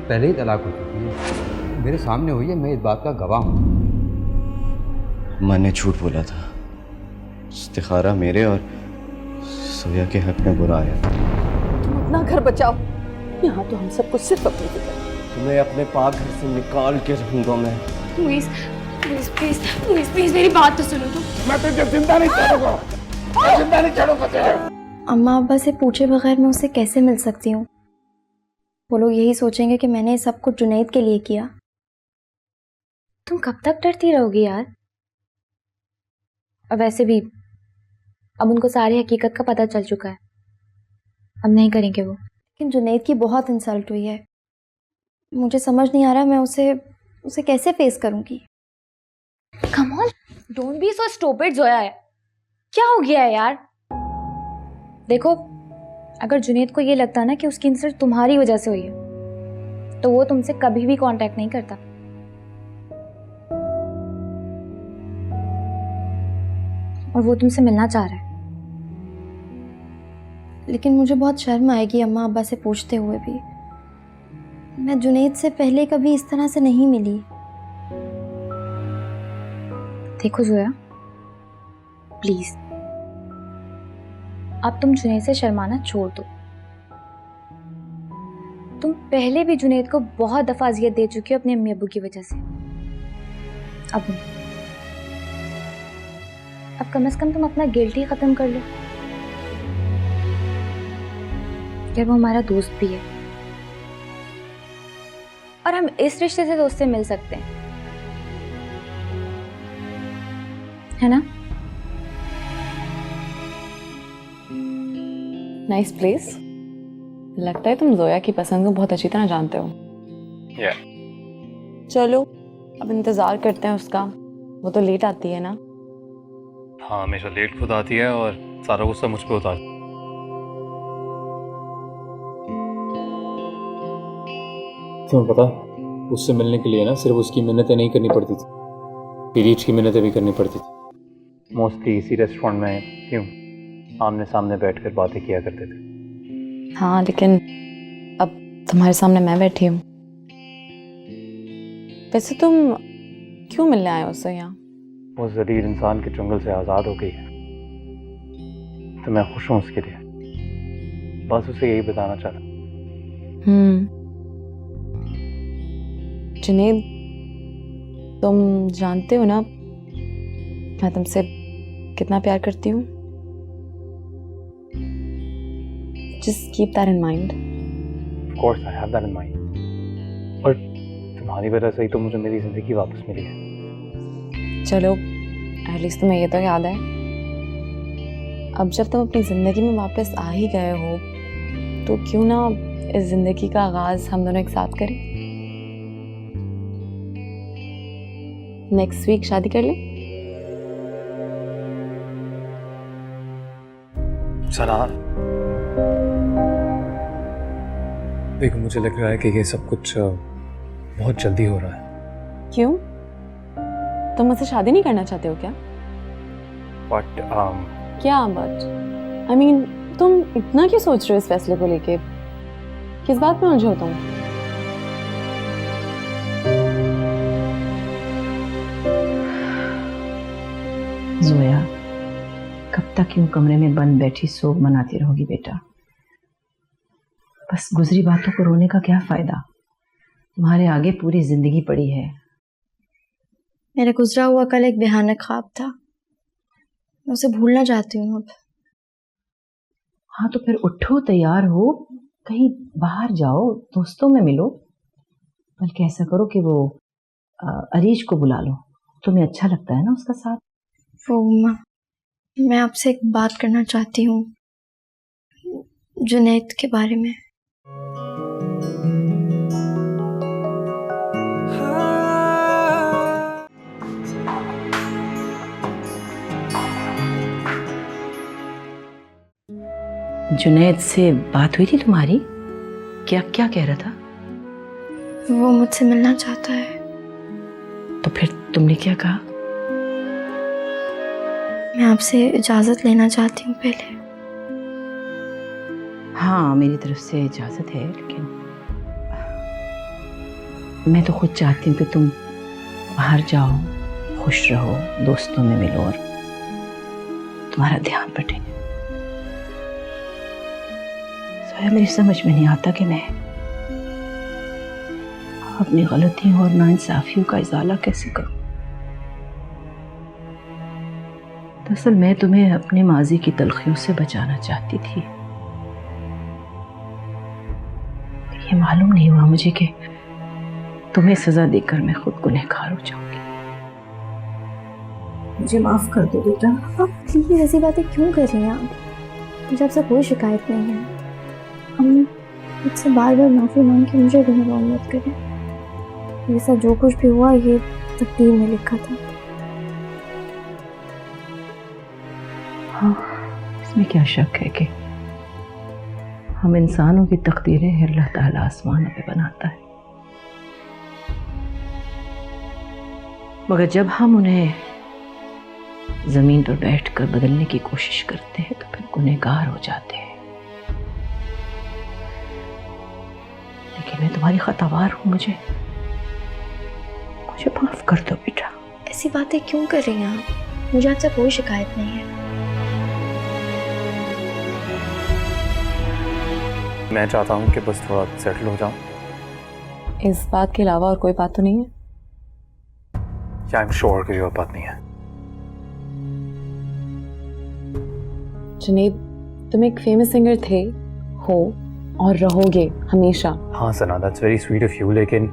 पहले ही तलाक हो चुकी है, मेरे सामने हुई है, मैं इस बात का गवाह हूँ। मैंने झूठ बोला था। इस्तिखारा मेरे और सोया के हक में बुरा है। तुम अपना घर बचाओ, यहाँ तो हम सबको सिर्फ अपनी फिक्र। तुम्हें अपने पाक घर से निकाल के रहूंगा मैं। Please please please please please मेरी बात तो सुनो तुम। मैं तुझे जिंदा नहीं छोड़ूंगा, मैं जिंदा नहीं छोड़ूंगा तुझे। अम्मा अब्बा से पूछे बगैर मैं उससे कैसे मिल सकती हूँ? वो लोग यही सोचेंगे कि मैंने सब कुछ जुनैद के लिए किया। तुम कब तक डरती रहोगी यार? और वैसे भी अब उनको सारी हकीकत का पता चल चुका है, अब नहीं करेंगे वो। लेकिन जुनैद की बहुत इंसल्ट हुई है, मुझे समझ नहीं आ रहा मैं उसे कैसे फेस करूंगी। Come on, don't be so stupid Zoya. है क्या हो गया है यार? देखो, अगर जुनैद को ये लगता ना कि उसकी इंसल्ट तुम्हारी वजह से हुई है तो वो तुमसे कभी भी कांटेक्ट नहीं करता। और वो तुमसे मिलना चाह रहा है। लेकिन मुझे बहुत शर्म आएगी अम्मा अब्बा से पूछते हुए भी। मैं जुनैद से पहले कभी इस तरह से नहीं मिली। देखो जोया, प्लीज अब तुम जुनैद से शर्माना छोड़ दो। तुम पहले भी जुनैद को बहुत दफा अजियत दे चुकी हो अपने अम्मी अब्बू की वजह से। अब कम से कम तुम अपना गिल्ट ही खत्म कर लो। यार वो हमारा दोस्त भी है और हम इस रिश्ते से दोस्त से मिल सकते हैं, है ना? Nice place. लगता है तुम जोया की पसंद को बहुत अच्छी तरह जानते हो। चलो अब इंतजार करते हैं उसका, वो तो लेट आती है ना। हाँ, हमेशा लेट खुद आती है और सारा गुस्सा मुझ पे उतार। तुम्हें पता, उससे मिलने के लिए ना सिर्फ उसकी मिन्नतें नहीं करनी पड़ती थी, पीरीच की मिन्नतें भी करनी पड़ती थी। मोस्टली इसी रेस्टोरेंट में क्यों आमने सामने बैठकर बातें किया करते थे। हाँ, लेकिन अब तुम्हारे सामने मैं बैठी हूँ। वैसे तुम क्यों मिलने आए हो उससे यहाँ? वो जलील इंसान के चंगुल से आज़ाद हो गई है तो मैं खुश हूँ उसके लिए। बस उसे यही बताना चाहता। जुनैद, तुम जानते हो ना मैं तुमसे कितना प्यार करती हूँ। Just keep that in mind. Of course, I have that in mind. और तुम्हारी वजह से ही तो मुझे मेरी जिंदगी वापस मिली है। चलो, एटलीस्ट तुम्हें ये तो याद है। अब जब तुम अपनी जिंदगी में वापस आ ही गए हो तो क्यों ना इस जिंदगी का आगाज हम दोनों एक साथ करें। नेक्स्ट वीक शादी कर लें। सना, देखो मुझे लग रहा है कि ये सब कुछ बहुत जल्दी हो रहा है। क्यों? तुम मुझसे शादी नहीं करना चाहते हो क्या? बट क्या बट? I mean, तुम इतना क्यों सोच रहे हो इस फैसले को लेके? किस बात में उलझे हो तुम? जोया, कब तक यूं कमरे में बंद बैठी सोग मनाती रहोगी बेटा? बस गुजरी बातों को रोने का क्या फायदा? तुम्हारे आगे पूरी जिंदगी पड़ी है। मेरा गुजरा हुआ कल एक भयानक ख्वाब था, मैं उसे भूलना चाहती हूँ अब। हाँ तो फिर उठो, तैयार हो, कहीं बाहर जाओ, दोस्तों में मिलो। बल्कि ऐसा करो कि वो अरीश को बुला लो, तुम्हें अच्छा लगता है ना उसका साथ। वो मैं आपसे एक बात करना चाहती हूँ जुनैद के बारे में। जुनैद से बात हुई थी तुम्हारी? क्या क्या कह रहा था? वो मुझसे मिलना चाहता है। तो फिर तुमने क्या कहा? मैं आपसे इजाजत लेना चाहती हूँ पहले। हाँ, मेरी तरफ से इजाजत है, लेकिन मैं तो खुद चाहती हूँ कि तुम बाहर जाओ, खुश रहो, दोस्तों में मिलो और तुम्हारा ध्यान बटे। सोया, मेरी समझ में नहीं आता कि मैं अपनी गलतियों और नाइंसाफियों का इजाला कैसे करूं। दरअसल मैं तुम्हें अपने माजी की तलखियों से बचाना चाहती थी। ये मालूम नहीं हुआ मुझे कि तुम्हें सजा देकर मैं खुद गुनहगार हो जाऊंगी। मुझे माफ कर दो बेटा। आप प्लीज ऐसी बातें क्यों कर रही हैं आप? मुझे आपसे कोई शिकायत नहीं है। हम मुझसे बार बार माफी मांग के मुझे गुनहगार मत करें। ये सब जो कुछ भी हुआ ये तकदीर में लिखा था। हाँ, इसमें क्या शक है कि हम इंसानों की तकदीरें अल्लाह ताला आसमानों पे बनाता है, मगर जब हम उन्हें जमीन पर बैठकर बदलने की कोशिश करते हैं तो फिर गुनहगार हो जाते हैं। लेकिन मैं तुम्हारी खतावार हूं, मुझे माफ कर दो बेटा। ऐसी बातें क्यों कर रही हैं आप? मुझे आपसे कोई शिकायत नहीं है। मैं चाहता हूँ कि बस थोड़ा सेटल हो जाऊँ। इस बात के अलावा और कोई बात तो नहीं है? या आई एम श्योर कि और बात नहीं है। जुनैद, तुम एक फेमस सिंगर थे, हो और रहोगे हमेशा। हाँ Sana, that's very sweet of you, लेकिन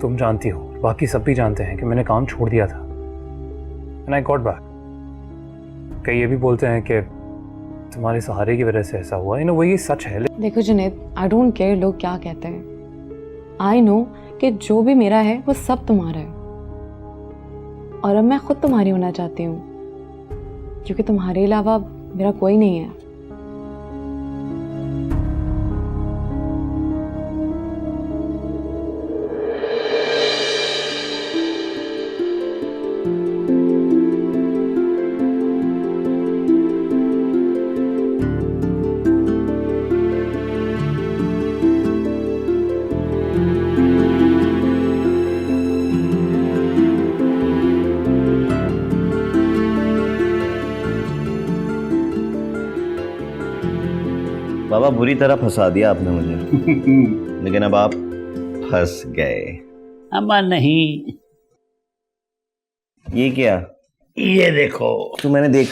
तुम जानती हो, बाकी सब भी जानते हैं कि मैंने काम छोड़ दिया था एंड आई गॉट बैक। कई ये भी बोलते हैं कि तुम्हारे सहारे की वजह से ऐसा हुआ। वो ये सच है। देखो जुनैद, आई डोंट केयर लोग क्या कहते हैं। आई नो कि जो भी मेरा है वो सब तुम्हारा है, और अब मैं खुद तुम्हारी होना चाहती हूँ, क्योंकि तुम्हारे अलावा मेरा कोई नहीं है। बाबा, बुरी तरह फंसा दिया आपने मुझे। लेकिन अब आप फंस गए। अम्मा नहीं, ये क्या? ये देखो। तो मैंने देख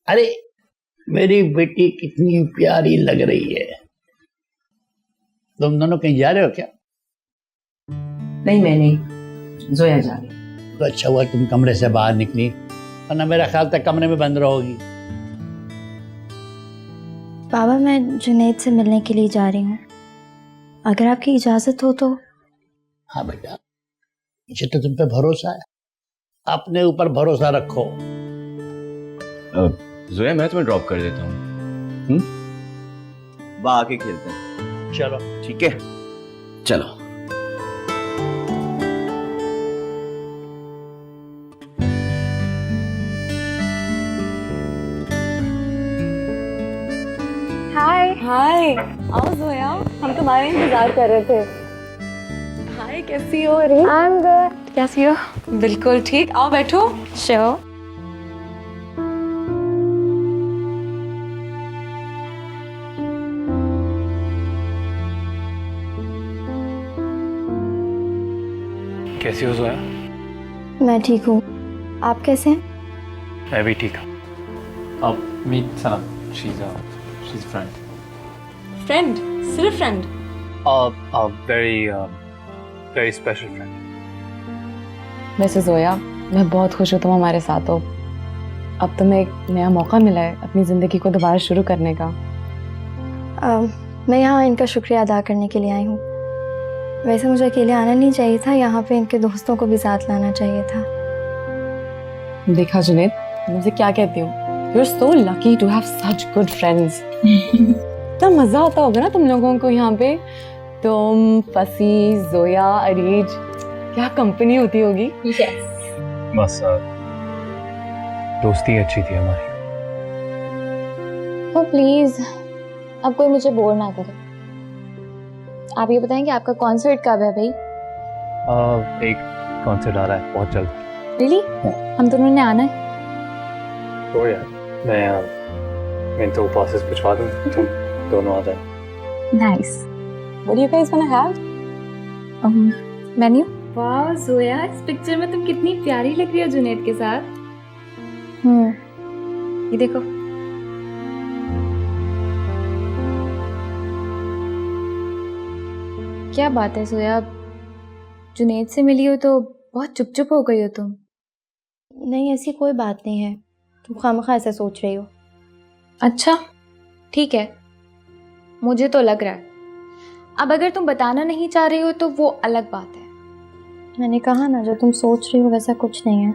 अरे मेरी बेटी कितनी प्यारी लग रही है। तुम दोनों कहीं जा रहे हो क्या? नहीं, मैं नहीं, जोया जा रही। तो अच्छा हुआ तुम कमरे से बाहर निकली, वरना मेरा ख्याल था कमरे में बंद रहोगी। बाबा, मैं जुनैद से मिलने के लिए जा रही हूँ, अगर आपकी इजाज़त हो तो। हाँ बेटा, मुझे तो तुम पे भरोसा है, अपने ऊपर भरोसा रखो। जोया, मैं तुम्हें ड्रॉप कर देता हूँ। बाहर आके खेलते हैं। चलो ठीक है, चलो। हाय हाय, आओ जोया, हम तुम्हारे इंतजार कर रहे थे। हाय, कैसी हो? अरे आई एम गुड। कैसी हो? बिल्कुल ठीक, आओ बैठो। श्योर। कैसी हो जोया? मैं ठीक हूँ, आप कैसे हैं? मैं भी ठीक हूँ। मीट सना, शीज फ्रेंड। फ्रेंड? सिर्फ फ्रेंड? Very special friend. वैसे जोया, मैं बहुत खुश हूँ तुम हमारे साथ हो। अब तुम्हें एक नया मौका मिला है अपनी ज़िंदगी को दोबारा शुरू करने का। मैं यहाँ इनका शुक्रिया अदा करने के लिए आई हूँ। वैसे मुझे अकेले आना नहीं चाहिए था, यहाँ पे इनके दोस्तों को भी साथ लाना चाहिए था। देखा जुनैद, मुझे क्या कहती हूँ, you are so lucky to have such good friends. इतना मजा आता होगा ना तुम लोगों को यहाँ पे। तुम, फसी, जोया, अरीज, क्या कंपनी होती होगी। बस दोस्ती अच्छी थी हमारी। तो प्लीज अब कोई मुझे बोर ना करे। आप ये बताएंगे आपका कॉन्सर्ट कब है भाई? एक कॉन्सर्ट आ रहा है बहुत जल्द। रियली? हम दोनों ने आना है। तो यार मैं तो पासेस भिजवा दूँ, तुम दोनों आ जाए। Nice. What do you guys wanna have? Menu? वाह जोया, इस पिक्चर में तुम कितनी प्यारी लग रही हो जुनैद के साथ। ये देखो। क्या बात है सोया, जुनैद से मिली हो तो बहुत चुप चुप हो गई हो तुम। नहीं, ऐसी कोई बात नहीं है, तुम खामखा ऐसा सोच रही हो। अच्छा ठीक है, मुझे तो लग रहा है। अब अगर तुम बताना नहीं चाह रही हो तो वो अलग बात है। मैंने कहा ना, जो तुम सोच रही हो वैसा कुछ नहीं है।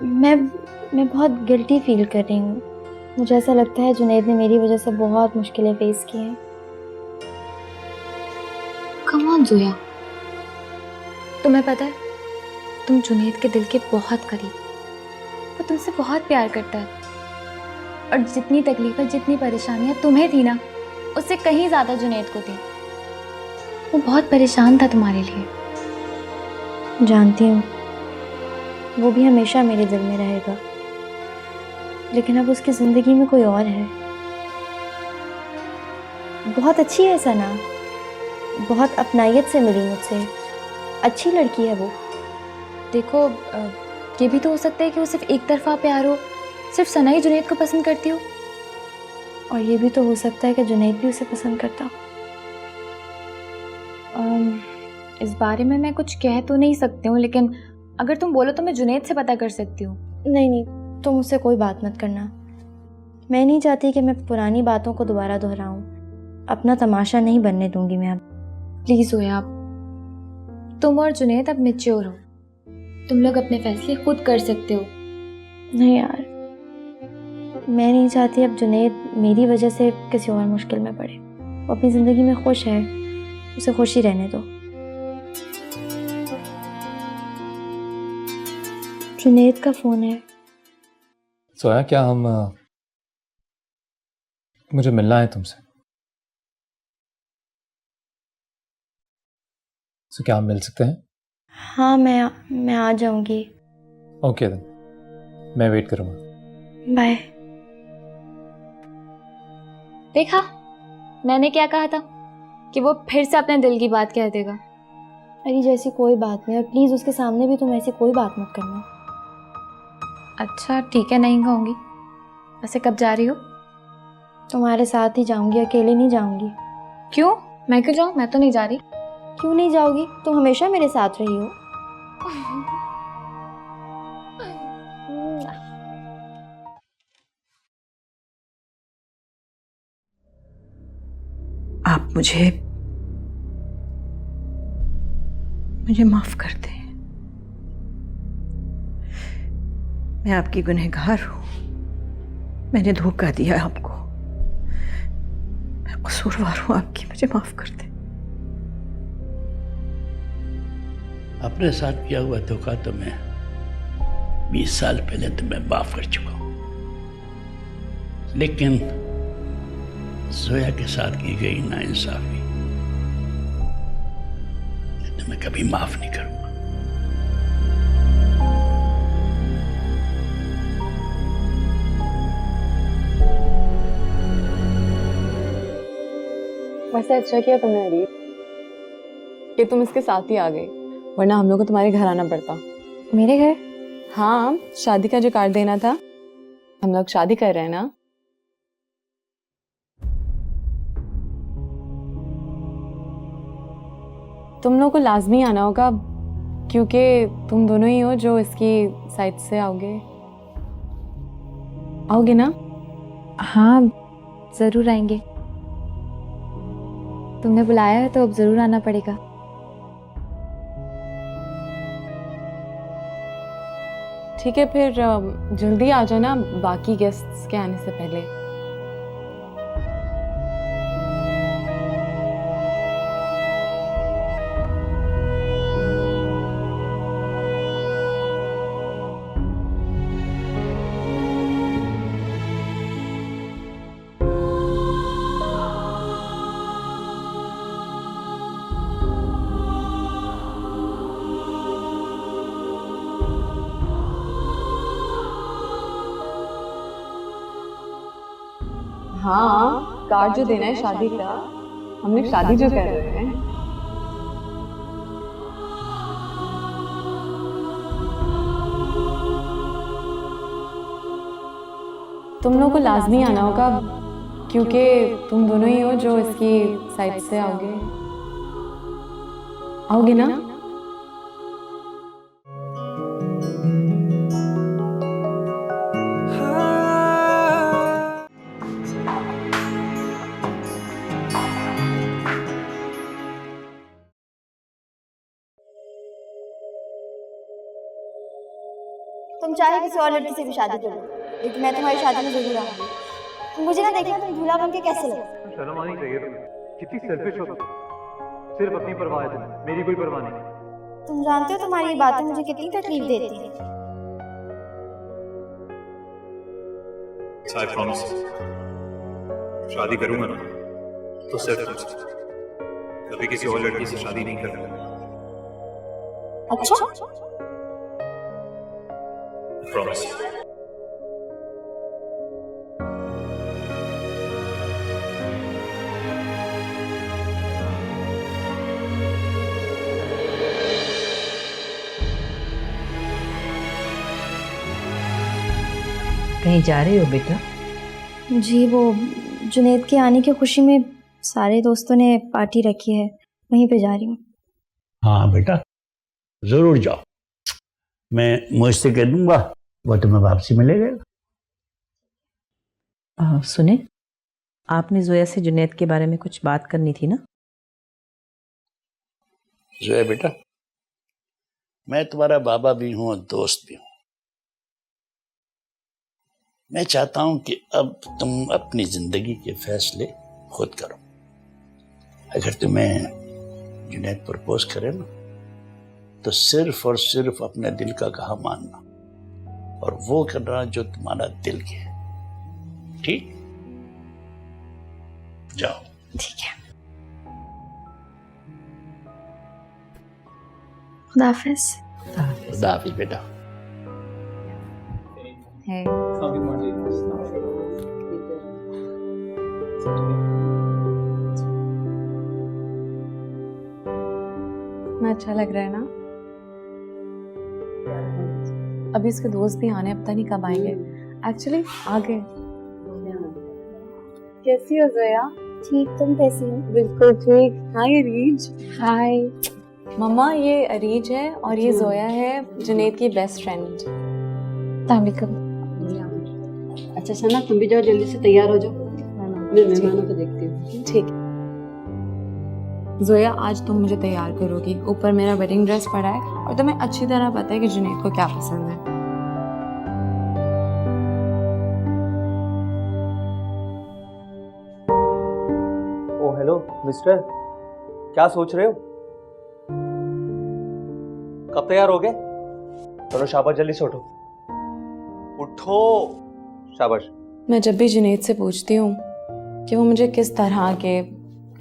मैं बहुत गिल्टी फील कर रही हूँ। मुझे ऐसा लगता है जुनैद ने मेरी वजह से बहुत मुश्किलें फेस की हैं। कम ऑन जोया, तुम्हें पता है तुम जुनैद के दिल के बहुत करीब। वो तुमसे बहुत प्यार करता है और जितनी तकलीफें जितनी परेशानियां तुम्हें थी ना, उससे कहीं ज़्यादा जुनैद को थी। वो बहुत परेशान था तुम्हारे लिए। जानती हूँ, वो भी हमेशा मेरे दिल में रहेगा, लेकिन अब उसकी ज़िंदगी में कोई और है। बहुत अच्छी है सना, बहुत अपनायत से मिली मुझसे, अच्छी लड़की है वो। देखो ये भी तो हो सकता है कि वो सिर्फ एक तरफा प्यार हो, सिर्फ सना ही जुनैद को पसंद करती हो। और ये भी तो हो सकता है कि जुनैद भी उसे पसंद करता हो। इस बारे में मैं कुछ कह तो नहीं सकती हूँ, लेकिन अगर तुम बोलो तो मैं जुनैद से पता कर सकती हूँ। नहीं, तुम मुझसे कोई बात मत करना। मैं नहीं चाहती कि मैं पुरानी बातों को दोबारा दोहराऊं। अपना तमाशा नहीं बनने दूंगी मैं अब। प्लीज़ हो आप, तुम और जुनैद अब मैच्योर हो, तुम लोग अपने फैसले खुद कर सकते हो। नहीं यार, मैं नहीं चाहती अब जुनैद मेरी वजह से किसी और मुश्किल में पड़े। वो अपनी ज़िंदगी में खुश है, उसे खुश ही रहने दो। जुनैद का फ़ोन है। सोया, क्या हम मुझे मिलना है तुमसे। तो क्या हम मिल सकते हैं? हाँ, मैं आ जाऊंगी। ओके देन, मैं वेट करूँगा। बाय। देखा, मैंने क्या कहा था कि वो फिर से अपने दिल की बात कह देगा। अरे जैसी कोई बात नहीं, और प्लीज़ उसके सामने भी तुम ऐसी कोई बात मत करना। अच्छा ठीक है, नहीं कहूँगी। वैसे कब जा रही हो? तुम्हारे साथ ही जाऊंगी, अकेले नहीं जाऊंगी। क्यों? मैं क्यों जाऊँ? मैं तो नहीं जा रही। क्यों नहीं जाओगी? तुम हमेशा मेरे साथ रही हो। आप मुझे माफ कर दें। मैं आपकी गुनहगार हूं। मैंने धोखा दिया आपको। मैं कसूरवार हूं आपकी, मुझे माफ कर दें। अपने साथ किया हुआ धोखा तो मैं 20 साल पहले तुम्हें माफ कर चुका हूं, लेकिन जोया के साथ की गई नाइंसाफी मैं तुम्हें कभी माफ नहीं करूंगा। वैसे अच्छा किया तुमने हरी कि तुम इसके साथ ही आ गई, वरना हम लोग को तुम्हारे घर आना पड़ता। मेरे घर? हाँ, शादी का जो कार्ड देना था। हम लोग शादी कर रहे हैं ना। तुम लोग को लाजमी आना होगा, क्योंकि तुम दोनों ही हो जो इसकी साइड से आओगे ना? हाँ ज़रूर आएंगे। तुमने बुलाया है तो अब ज़रूर आना पड़ेगा। ठीक है, फिर जल्दी आ जाना बाकी गेस्ट्स के आने से पहले। हाँ, कार्ड जो देना है शादी का, हमने शादी जो कर रहे हैं। तुम लोगों को लाजमी आना होगा क्योंकि तुम दोनों ही हो जो इसकी साइड से आओगे। आओगे ना? तुम चाहे किसी और लड़की से भी शादी करो, लेकिन मैं तुम्हारी शादी में जरूर आऊंगी। मुझे ना देखना तुम दूल्हा बन के कैसे लगते। शर्म आनी चाहिए तुम्हें। कितनी सेल्फिश हो तुम। सिर्फ अपनी परवाह है तुम्हें, मेरी कोई परवाह नहीं। तुम जानते हो तुम्हारी ये बातें मुझे कितनी तकलीफ देती हैं। आई प्रॉमिस, शादी करूंगा ना तो सिर्फ तुमसे, कभी किसी और लड़की से शादी नहीं करूंगा। अच्छा, प्रॉमिस। कहीं जा रहे हो बेटा? जी वो जुनैद के आने की खुशी में सारे दोस्तों ने पार्टी रखी है, वहीं पे जा रही हूँ। हाँ बेटा, जरूर जाओ। मैं मुझ से कह दूंगा, वो तुम्हें वापसी मिलेगा। सुने, आपने जोया से जुनैद के बारे में कुछ बात करनी थी ना? जोया बेटा, मैं तुम्हारा बाबा भी हूँ और दोस्त भी हूँ। मैं चाहता हूं कि अब तुम अपनी जिंदगी के फैसले खुद करो। अगर तुम्हें जुनैद प्रपोज करे ना, तो सिर्फ और सिर्फ अपने दिल का कहा मानना और वो करना जो तुम्हारा दिल के है। ठीक? जाओ। ठीक है, खुदा हाफिज। खुदा हाफिज बेटा। मैं अच्छा लग रहा है ना? अभी इसके दोस्त भी आने, पता नहीं कब आएंगे। एक्चुअली आ गए। कैसी हो जोया? ठीक, तुम कैसी हो? बिल्कुल ठीक। हाय अरीज। हाय मम्मा, ये अरीज है और ये जोया है, जुनैद की बेस्ट फ्रेंड। ताबिकम। अच्छा सना, तुम भी जाओ, जल्दी से तैयार हो जाओ, मैं मेहमानों को देखती हूँ। ठीक। जोया, आज तुम मुझे तैयार करोगी। ऊपर मेरा वेडिंग ड्रेस पड़ा है और तुम्हें अच्छी तरह पता है कि जुनैद को क्या पसंद है। ओ हेलो मिस्टर, क्या सोच रहे हो? कब तैयार हो गए? चलो शाबाश, जल्दी से उठो। उठो, शाबाश। मैं जब भी जुनैद से पूछती हूँ कि वो मुझे किस तरह के,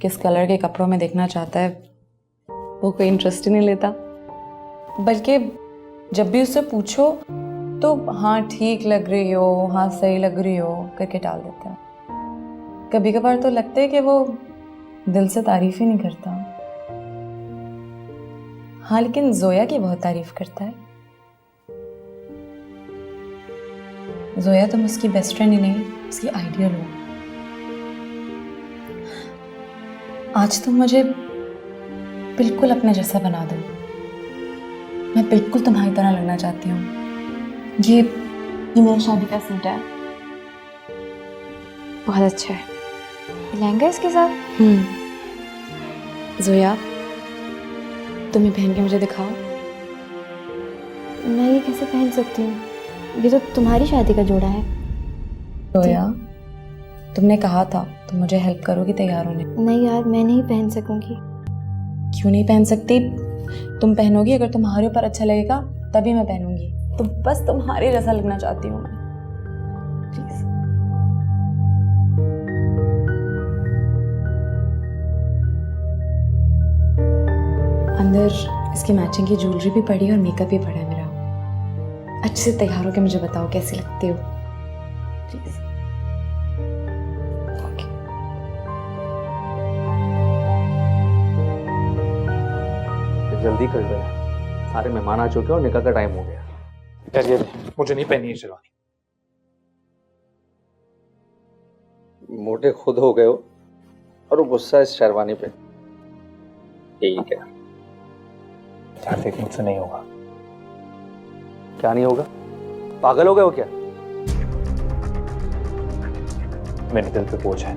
किस कलर के कपड़ों में देखना चाहता है, वो कोई इंटरेस्ट ही नहीं लेता। बल्कि जब भी उससे पूछो तो हाँ ठीक लग रही हो, हाँ सही लग रही हो करके टाल देता है। कभी कभार तो लगता है कि वो दिल से तारीफ ही नहीं करता। हाँ लेकिन जोया की बहुत तारीफ करता है। जोया, तुम उसकी बेस्ट फ्रेंड ही नहीं, उसकी आइडियल हो। आज तुम मुझे बिल्कुल अपने जैसा बना दो। मैं बिल्कुल तुम्हारी तरह लगना चाहती हूँ। ये मेरी शादी का सूट है। बहुत अच्छा है। लहंगा इसके साथ? जोया, तुम ये पहन के मुझे दिखाओ। मैं ये कैसे पहन सकती हूँ? ये तो तुम्हारी शादी का जोड़ा है। जोया, तुमने कहा था तुम मुझे हेल्प करोगी तैयार होने। नहीं यार, मैं नहीं पहन सकूंगी। क्यों नहीं पहन सकती? तुम पहनोगी, अगर तुम्हारे ऊपर अच्छा लगेगा तभी मैं पहनूंगी। तो बस तुम्हारे जैसा लगना चाहती हूँ मैं। प्लीज। अंदर इसकी मैचिंग की ज्वेलरी भी पड़ी और मेकअप भी पड़ा है मेरा। अच्छे से तैयार होकर मुझे बताओ कैसी लगती हो, प्लीज। जल्दी कर लो यार, सारे मेहमान आ चुके हैं और निकाह का टाइम हो गया। यार ये मुझे नहीं पहनी है शेरवानी। मोटे खुद हो गए हो और वो गुस्सा इस शेरवानी पे। ठीक है यार देख, मुझसे नहीं होगा। क्या नहीं होगा? पागल हो गए हो क्या? मेरे दिल पे बोझ है,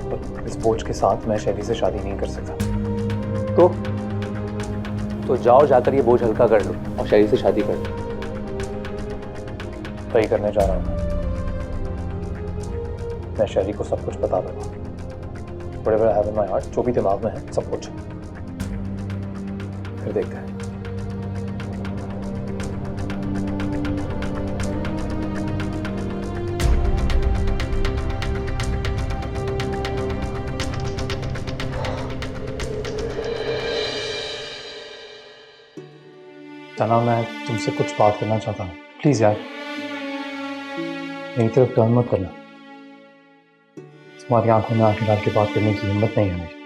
और इस बोझ के साथ मैं शैली से शादी नहीं कर सकता। तो जाओ, जाकर ये बोझ हल्का कर लो और शैली से शादी कर लो। वही करने जा रहा हूँ मैं शैली को सब कुछ बता दूंगा। Whatever I have in my heart, जो भी दिमाग में है सब कुछ, फिर देखते हैं। तना, मैं तुमसे कुछ बात करना चाहता हूँ, प्लीज यार। मेरी तरफ टर्न मत करना। तुम्हारी आंखों में आंखें डाल के बात करने की हिम्मत नहीं है मेरी।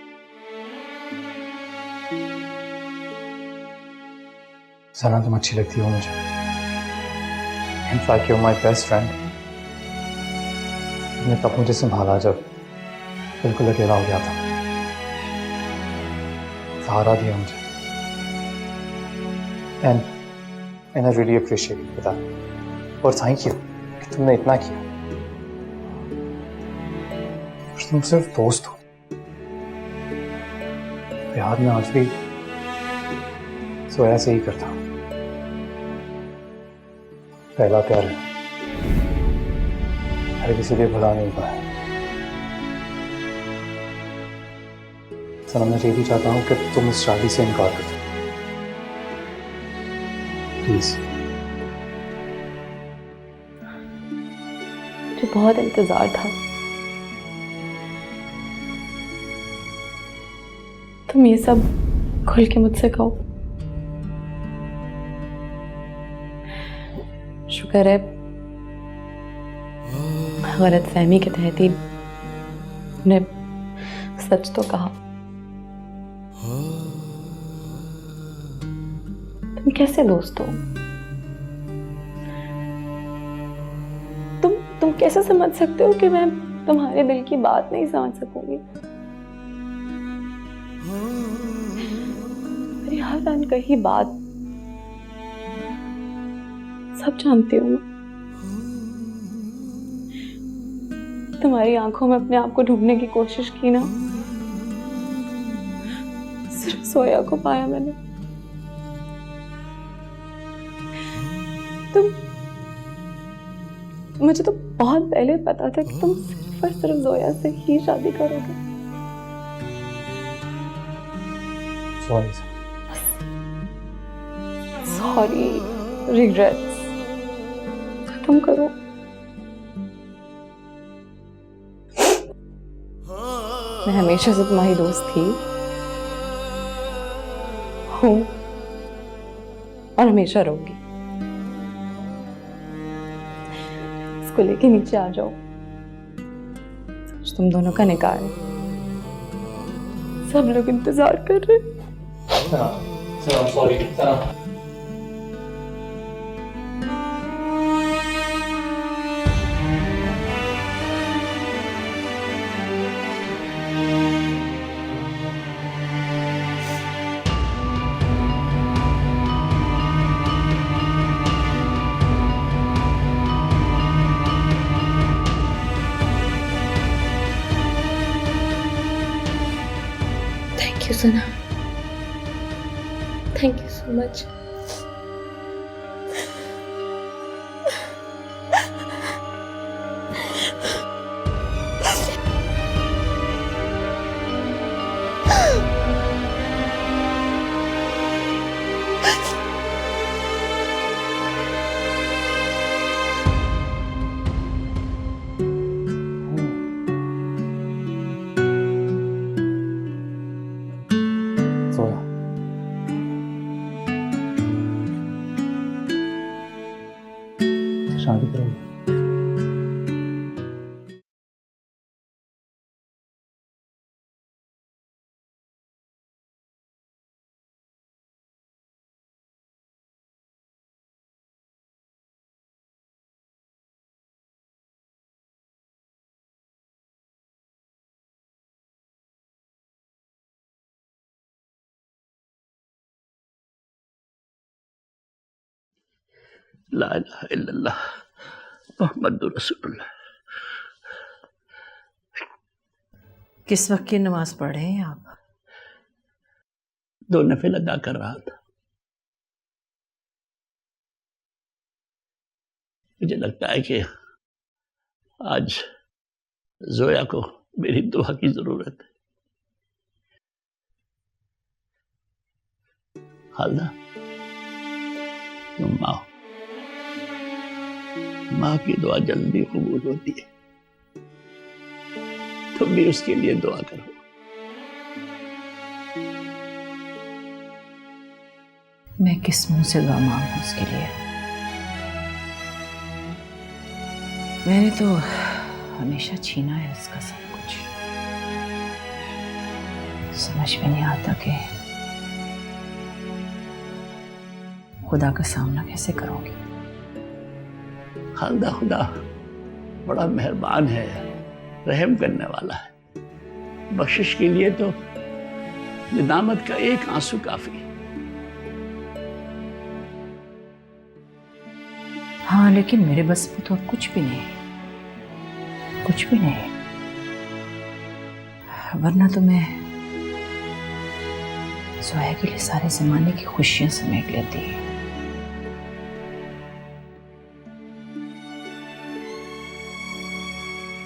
सना, तुम अच्छी लगती हो मुझे। In fact, you're my best friend. तुमने तब मुझे संभाला जब बिल्कुल अकेला हो गया था, सहारा दिया मुझे। And I really appreciate it, that. और थैंक यू कि तुमने इतना किया। तुम सिर्फ दोस्त हो। प्यार में आज भी सोया से ही करता हूं। पहला प्यार है, हर किसी लिए भुला नहीं पाया। सनम, मैं ये भी चाहता हूं कि तुम इस शादी से इनकार कर दो, प्लीज। मुझे बहुत इंतजार था। तुम ये सब खुल के मुझसे कहो। शुक्र है गलत फहमी के तहत ही ने सच तो कहा। तुम कैसे दोस्त हो? तुम कैसे समझ सकते हो कि मैं तुम्हारे दिल की बात नहीं समझ सकूंगी? मेरी हर अनकही बात सब जानती हूँ मैं। तुम्हारी आंखों में अपने आप को ढूंढने की कोशिश की ना, सिर्फ सोया को पाया मैंने। मुझे तो बहुत पहले पता था कि तुम सिर्फ और सिर्फ जोया से ही शादी करोगे। सॉरी, रिग्रेट्स खत्म करो। मैं हमेशा से तुम्हारी दोस्त थी, हूँ और हमेशा रहूंगी। इसको लेके नीचे आ जाओ। तुम दोनों का निकाह है, सब लोग इंतजार कर रहे हैं। Sorry Sana. Thank you, Sana. Thank you so much. सोया, शादी करोगे? ला इलाहा इल्लल्लाह मुहम्मदुर रसूलुल्लाह। किस वक्त की नमाज पढ़ रहे हैं आप? 2 नफिल अदा कर रहा था। मुझे लगता है कि आज जोया को मेरी दुआ की जरूरत है। खालदा, तुम माँ, माँ की दुआ जल्दी कबूल होती है। तुम भी उसके लिए दुआ करो। मैं किस मुंह से दुआ मांगूं उसके लिए? मैंने तो हमेशा छीना है उसका सब कुछ। समझ में नहीं आता कि खुदा का सामना कैसे करोगे। खालदा, खुदा बड़ा मेहरबान है, रहम करने वाला है। बख्शिश के लिए तो निदामत का एक आंसू काफी है। हाँ, लेकिन मेरे बस में तो अब कुछ भी नहीं, कुछ भी नहीं। वरना तो मैं जोया के लिए सारे जमाने की खुशियां समेट लेती।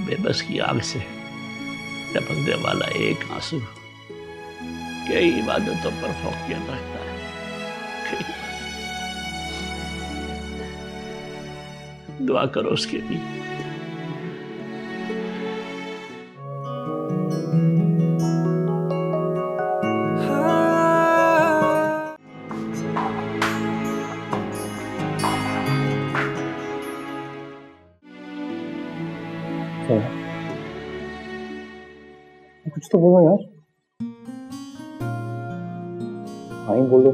बेबस की आग से टपकने वाला एक आंसू कई इबादतों पर फौकियत रखता है। दुआ करो उसके लिए। कुछ तो बोलो यार। हाँ ही बोलो।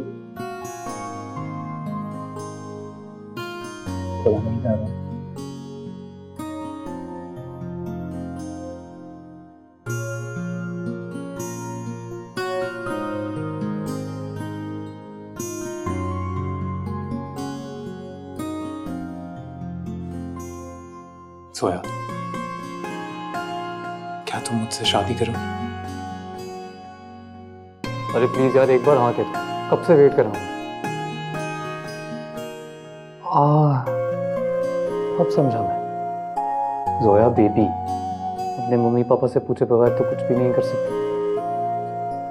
चला नहीं जा रहा। सोया, क्या तुम मुझसे शादी करोगी? अरे प्लीज यार, एक बार हाँ कह दो। कब से वेट कर रहा हूँ। अब समझा मैं। जोया बेबी अपने मम्मी पापा से पूछे बगैर तो कुछ भी नहीं कर सकती,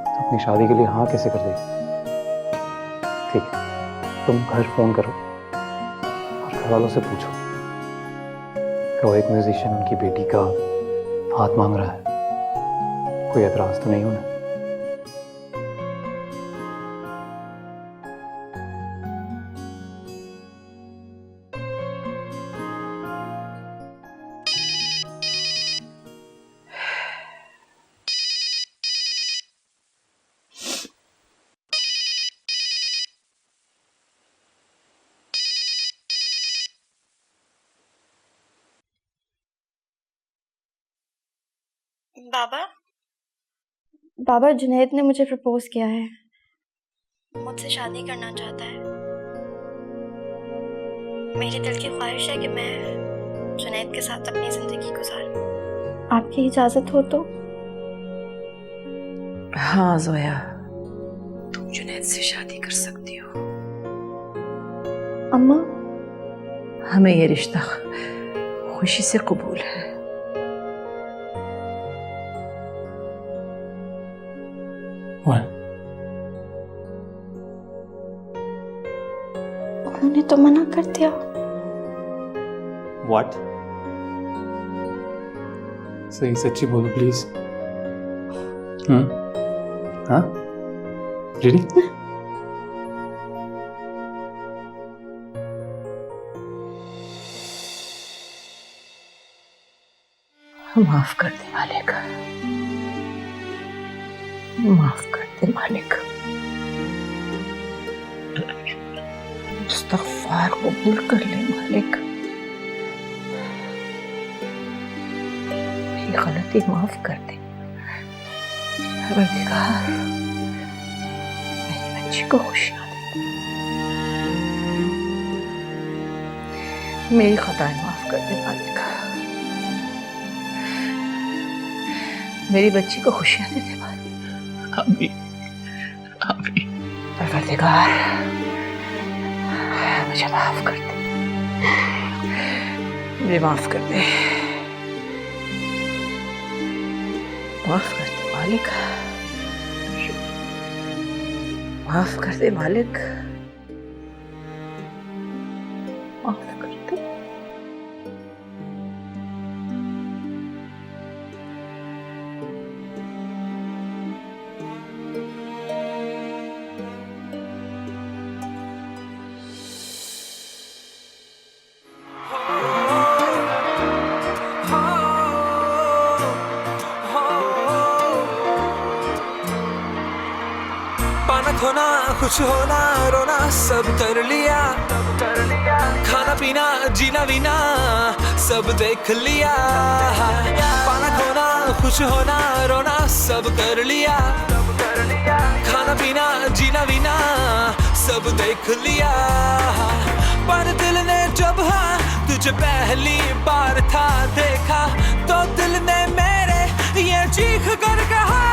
तो अपनी शादी के लिए हाँ कैसे कर देगी? ठीक है, तुम घर फोन करो और घर वालों से पूछो कि वो एक म्यूजिशियन उनकी बेटी का हाथ मांग रहा है, कोई एतराज तो नहीं होना। बाबा, जुनैद ने मुझे प्रपोज किया है, मुझसे शादी करना चाहता है। मेरे दिल की ख्वाहिश है कि मैं जुनैद के साथ अपनी जिंदगी गुजारूं। आपकी इजाजत हो तो? हाँ जोया, तुम जुनैद से शादी कर सकती हो। अम्मा, हमें ये रिश्ता खुशी से कबूल है। उन्होंने तो मना कर दिया। What? सही सच्ची बोलो प्लीज। हाँ? रेडी? माफ कर दे मालिक, माफ कर दे मालिक। इस्तग़फ़ार कबूल कर ले मालिक। मेरी गलती माफ कर दे। परवरदिगार, मेरी बच्ची को खुशियां दे। मेरी खताएं माफ कर दे मालिक, मेरी बच्ची को खुशियां दे दे मालिक। आमीन आमीन। परवरदिगार मुझे माफ कर दे, मुझे माफ कर दे, माफ कर दे मालिक, माफ कर दे मालिक, माफ कर दे। पाना खोना कुछ होना रोना सब कर लिया, खाना पीना जीना बीना सब देख लिया। पाना खोना खुश होना रोना सब कर लिया, खाना पीना जीना बीना सब देख लिया। पर दिल ने जब हाँ तुझे पहली बार था देखा, तो दिल ने मेरे ये चीख कर कहा